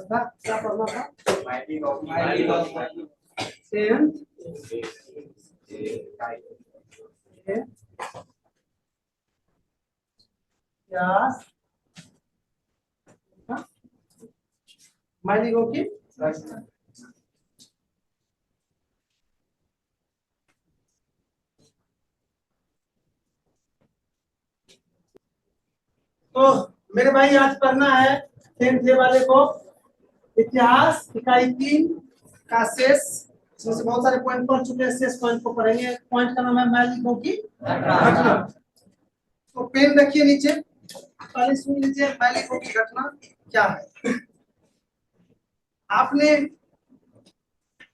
था, क्या पढ़ना था? सेंट यस माइलिगो की तो मेरे भाई आज पढ़ना है 10th वाले को इतिहास इकाई 3 का शेष, इसमें से बहुत सारे पॉइंट पढ़ चुके हैं, शेष पॉइंट को पढ़ेंगे। पॉइंट का नाम है माइलिगो की घटना। तो पेन रखिए नीचे, पहले सुन लीजिए माइलिगो की घटना क्या है। आपने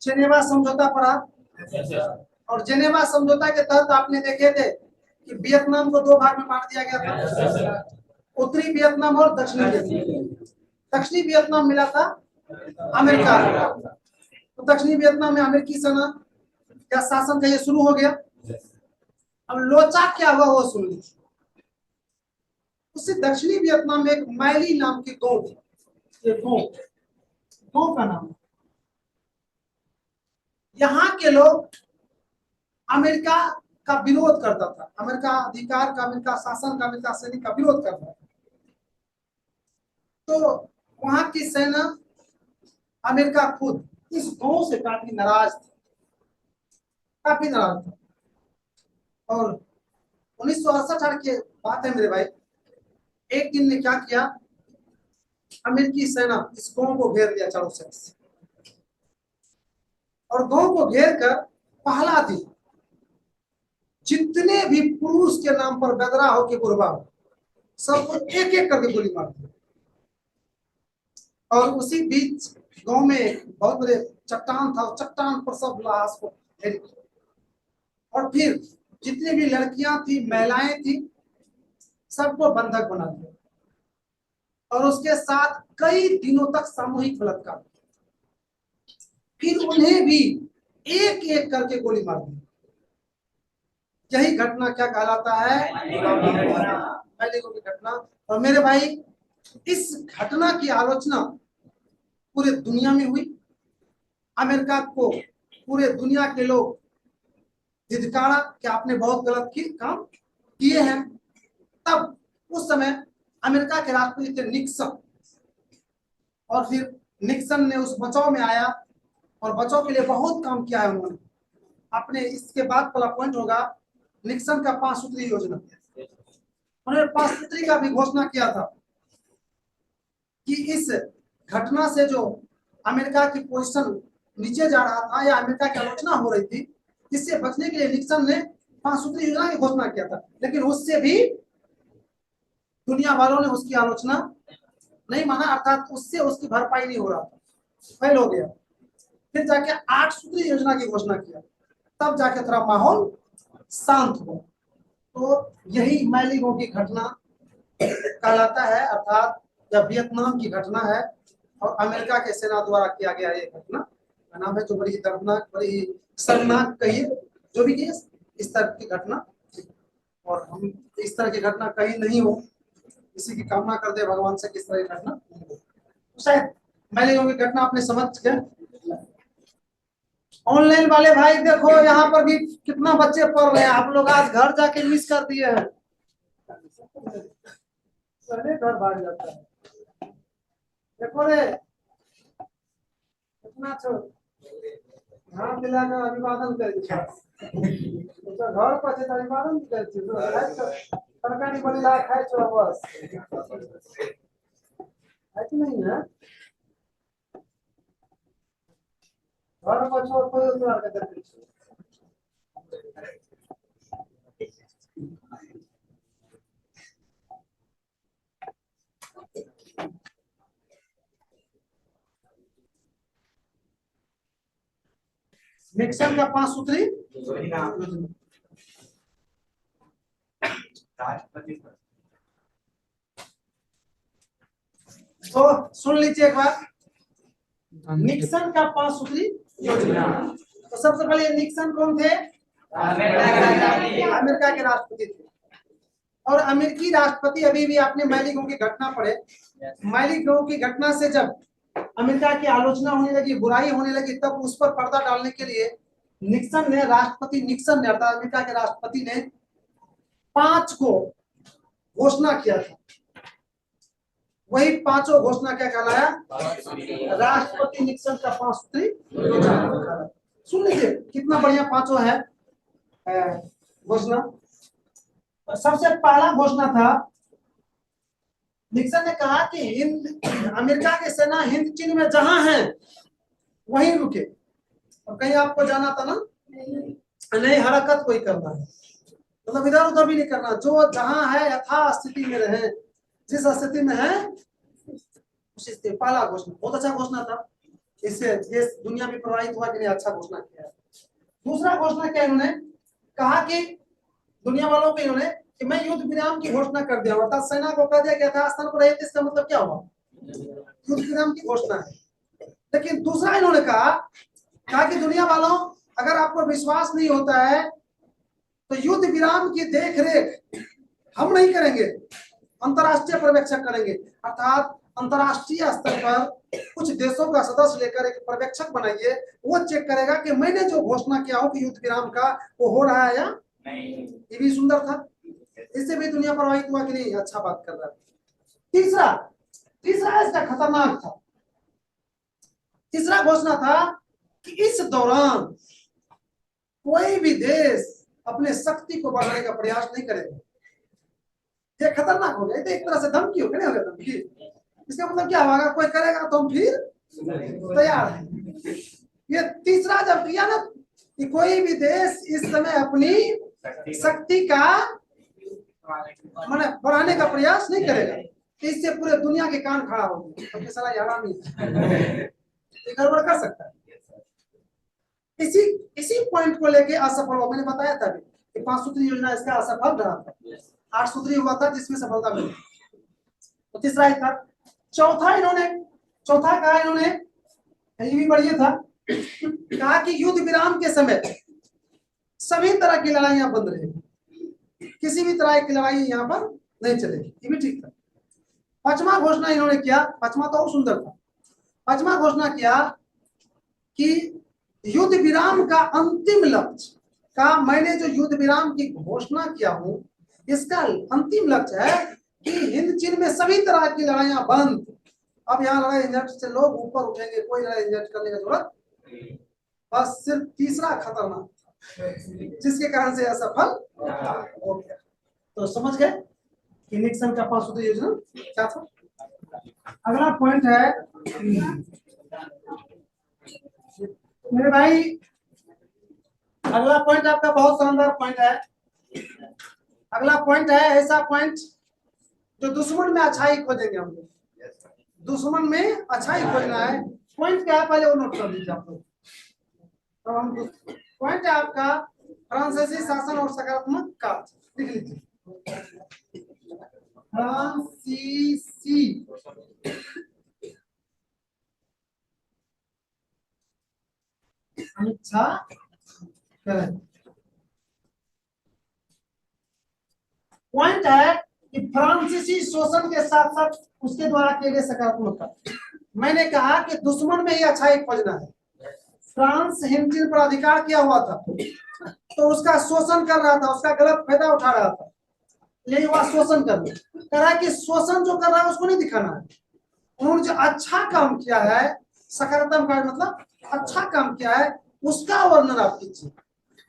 जेनेवा समझौता पढ़ा, और जेनेवा समझौता के तहत आपने देखे थे कि वियतनाम को 2 भाग में बांट दिया गया था, उत्तरी वियतनाम और दक्षिणी वियतनाम। दक्षिणी वियतनाम मिला था अमेरिका को, तो दक्षिणी वियतनाम में अमेरिकी सेना का शासन का ये शुरू हो गया। अब लोचा क्या हुआ वो सुन लीजिए। उससे दक्षिणी वियतनाम में एक मैली नाम की गांव थी, ये गांव का नाम। यहाँ के लोग अमेरिका का विरोध करता था, अमेरिका अधिकार का, अमेरिका शासन का, अमेरिका सैनिक का विरोध करता था। तो वहां की सेना, अमेरिका खुद इस गांव से काफी नाराज था। और 1968 की बात है मेरे भाई, एक दिन ने क्या किया, अमेरिकी सेना इस गांव को घेर लिया चारों साइड से, और गांव को घेर कर पहला दिन जितने भी पुरुष के नाम पर बेदरा हो के कुर्बान, सबको एक एक करके गोली मार दी। और उसी बीच गांव में बहुत बड़े चट्टान था, चट्टान पर सब लाश को फेंक दिया। और फिर जितनी भी लड़कियां थी, महिलाएं थी, सबको बंधक बना दिया, और उसके साथ कई दिनों तक सामूहिक बलात्कार। फिर उन्हें भी एक एक करके गोली मार दी। यही घटना क्या कहलाता है? माइलिगो की घटना। और मेरे भाई, इस घटना की आलोचना पूरे दुनिया में हुई। अमेरिका को पूरे दुनिया के लोग धिक्कारा कि आपने बहुत गलत काम किए हैं। तब उस समय अमेरिका के राष्ट्रपति थे निक्सन, और फिर निक्सन ने उस बचाव में आया और बचाव के लिए बहुत काम किया है उन्होंने। आपने इसके बाद वाला पॉइंट होगा निक्सन का 5 सूत्री योजना। उन्होंने 5 सूत्री का भी घोषणा किया था कि इस घटना से जो अमेरिका की पोजीशन नीचे जा रहा था, या अमेरिका की आलोचना हो रही थी, इससे बचने के लिए निक्सन ने 5 सूत्री योजना की घोषणा किया था। लेकिन उससे भी दुनिया वालों ने उसकी आलोचना नहीं माना, अर्थात उससे उसकी भरपाई नहीं हो रहा था, फेल हो गया। फिर जाके 8 सूत्री योजना की घोषणा किया, तब जाके थोड़ा माहौल शांत हुआ। तो यही माइलिगो की घटना कहलाता है, अर्थात यह वियतनाम की घटना है, और अमेरिका के सेना द्वारा किया गया ये घटना का नाम है, जो बड़ी दर्दनाक, बड़ी शर्मनाक कहिए, जो भी किए इस तरह की घटना। और हम इस तरह की घटना कहीं नहीं हो, इसी की कामना करते भगवान से किस तरह की घटना नहीं हो। तो शायद माइलिगो की घटना आपने समझ गए। ऑनलाइन वाले भाई देखो, यहाँ पर भी कितना बच्चे पढ़ रहे हैं, आप लोग आज घर जाके मिस कर दिए हैं। घर भाग जाता है, देखो रे कितना हाँ मिलाकर अभिवादन कर घर पर अभिवादन सरकारी बड़ी लाख है बस नहीं है घर पर छोड़ निक्सन का 5 सूत्री तो सुन लीजिए एक बार, निक्सन का 5 सूत्री योजना। तो सबसे पहले निक्सन कौन थे? अमेरिका के राष्ट्रपति थे। और अमेरिकी राष्ट्रपति, अभी भी आपने माइलिगो की घटना पढ़े, माइलिगो की घटना से जब अमेरिका की आलोचना होने लगी, बुराई होने लगी, तब उस पर पर्दा डालने के लिए राष्ट्रपति निक्सन ने अर्थात अमेरिका के राष्ट्रपति ने 5 को घोषणा किया था। वही 5 घोषणा क्या कहलाया? राष्ट्रपति निक्सन का 5 सूत्री योजना। सुन लीजिए कितना बढ़िया 5 है घोषणा। सबसे पहला घोषणा था, निक्सन ने कहा कि अमेरिका की सेना हिंद चीन में जहां है वहीं रुके, और कहीं आपको जाना था ना, नहीं हरकत कोई करना है, मतलब इधर उधर भी नहीं करना, जो जहां है यथा स्थिति में रहे, जिस स्थिति में है उसी स्थिति। पहला घोषणा बहुत अच्छा घोषणा था, इससे ये दुनिया में प्रभावित हुआ कि नहीं, अच्छा घोषणा किया। दूसरा घोषणा क्या इन्होंने कहा कि दुनिया वालों को इन्होंने कि मैं युद्ध विराम की घोषणा कर दिया, अर्थात सेना को कह दिया कि यथास्थान पर रहे। इसका मतलब क्या हुआ? युद्ध विराम की घोषणा है। लेकिन दूसरा इन्होंने कहा कि दुनिया वालों, अगर आपको विश्वास नहीं होता है तो युद्ध विराम की देखरेख हम नहीं करेंगे, अंतरराष्ट्रीय पर्यवेक्षक करेंगे, अर्थात अंतरराष्ट्रीय स्तर पर कुछ देशों का सदस्य लेकर एक पर्यवेक्षक बनाइए, वो चेक करेगा कि मैंने जो घोषणा किया हो कि युद्ध विराम का वो हो रहा है या नहीं। ये भी सुंदर था, इससे भी दुनिया प्रभावित हुआ कि नहीं, अच्छा बात कर रहा है। तीसरा इसका खतरनाक था। तीसरा घोषणा था कि इस दौरान कोई भी देश अपने शक्ति को बढ़ाने का प्रयास नहीं करेगा। ये खतरनाक हो गया, तो एक तरह से धमकी हो गई, धमकी। इसका मतलब क्या होगा? कोई करेगा तो हम फिर तैयार हैं। ये तीसरा जब किया ना कि कोई भी देश इस समय अपनी शक्ति का माने बढ़ाने का प्रयास नहीं करेगा, इससे पूरे दुनिया के कान खड़ा हो गए, तो साला यार नहीं गड़बड़ कर सकता है। इसी पॉइंट को लेके असफल हुआ। मैंने बताया था कि 5 सूत्री योजना इसका असफल रहा था, 8 सूत्री हुआ था जिसमें सफलता मिली। तो तीसरा ही था। चौथा कहा इन्होंने, ये भी बढ़िया था, कहा कि युद्ध विराम के समय सभी तरह की लड़ाइयां बंद रहेगी, किसी भी तरह की लड़ाई यहाँ पर नहीं चलेगी। ये भी ठीक था। 5वां घोषणा इन्होंने किया, 5वां तो और सुंदर था। 5वां घोषणा किया कि युद्ध विराम का अंतिम लक्ष्य का, मैंने जो युद्ध विराम की घोषणा किया हूं, इसका अंतिम लक्ष्य है कि हिंद चीन में सभी तरह की लड़ाइयां बंद। अब यहाँ लड़ाई झंझट से लोग ऊपर उठेंगे, कोई लड़ाई झंझट करने की जरूरत नहीं। बस सिर्फ तीसरा खतरनाक जिसके कारण से असफल हो गया। तो समझ गए कि निक्सन का 5 सूत्री योजना क्या था। अगला पॉइंट है मेरे भाई, अगला पॉइंट आपका बहुत शानदार पॉइंट है। अगला पॉइंट है ऐसा पॉइंट जो दुश्मन में अच्छाई खोजेंगे हम लोग। दुश्मन में अच्छाई खोजना है। पॉइंट क्या है पहले वो नोट कर लीजिए आप लोग। तो हम पॉइंट है आपका फ्रांसीसी शासन और सकारात्मक कार्य, लिख लीजिए। फ्रांसीसी अच्छा पॉइंट है कि फ्रांसीसी शोषण के साथ साथ उसके द्वारा किए गए सकारात्मक कार्य। मैंने कहा कि दुश्मन में ही अच्छाई खोजना है। फ्रांस हिंद चीन पर अधिकार किया हुआ था तो उसका शोषण कर रहा था, उसका गलत फायदा उठा रहा था, यही हुआ शोषण करना। कह रहा है कि शोषण जो कर रहा है उसको नहीं दिखाना है, उन्होंने जो अच्छा काम किया है, सकारात्मक कार्य मतलब अच्छा काम किया है, उसका वर्णन आप कीजिए।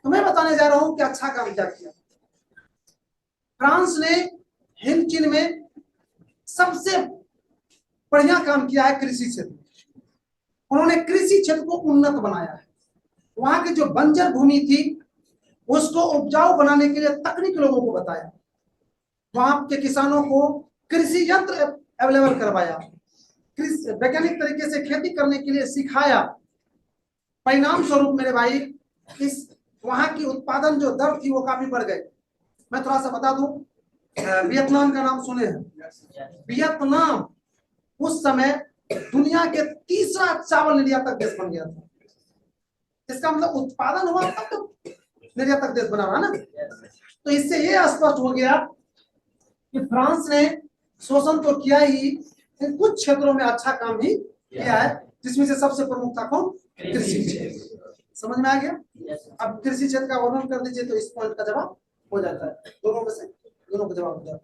तो मैं बताने जा रहा हूं कि अच्छा काम क्या किया। फ्रांस ने हिंद चीन में सबसे बढ़िया काम किया है कृषि क्षेत्र। उन्होंने कृषि क्षेत्र को उन्नत बनाया है। वहां की जो बंजर भूमि थी उसको उपजाऊ बनाने के लिए तकनीक लोगों को बताया, वहां के किसानों को कृषि यंत्र अवेलेबल करवाया, वैज्ञानिक तरीके से खेती करने के लिए सिखाया। परिणाम स्वरूप मेरे भाई इस वहां की उत्पादन जो दर थी वो काफी बढ़ गई। मैं थोड़ा सा बता दूं, वियतनाम का नाम सुने हैं? वियतनाम उस समय दुनिया के तीसरा चावल निर्यातक देश बन गया था। इसका मतलब उत्पादन हुआ तब तो निर्यातक देश बना रहा ना। तो इससे ये स्पष्ट हो गया कि फ्रांस ने शोषण तो किया ही, कुछ क्षेत्रों में अच्छा काम भी किया है, जिसमें से सबसे प्रमुख था कौन? कृषि क्षेत्र। समझ में आ गया? अब कृषि क्षेत्र का वर्णन कर दीजिए तो इस पॉइंट का जवाब हो जाता है, दोनों में से दोनों का जवाब हो जाता है।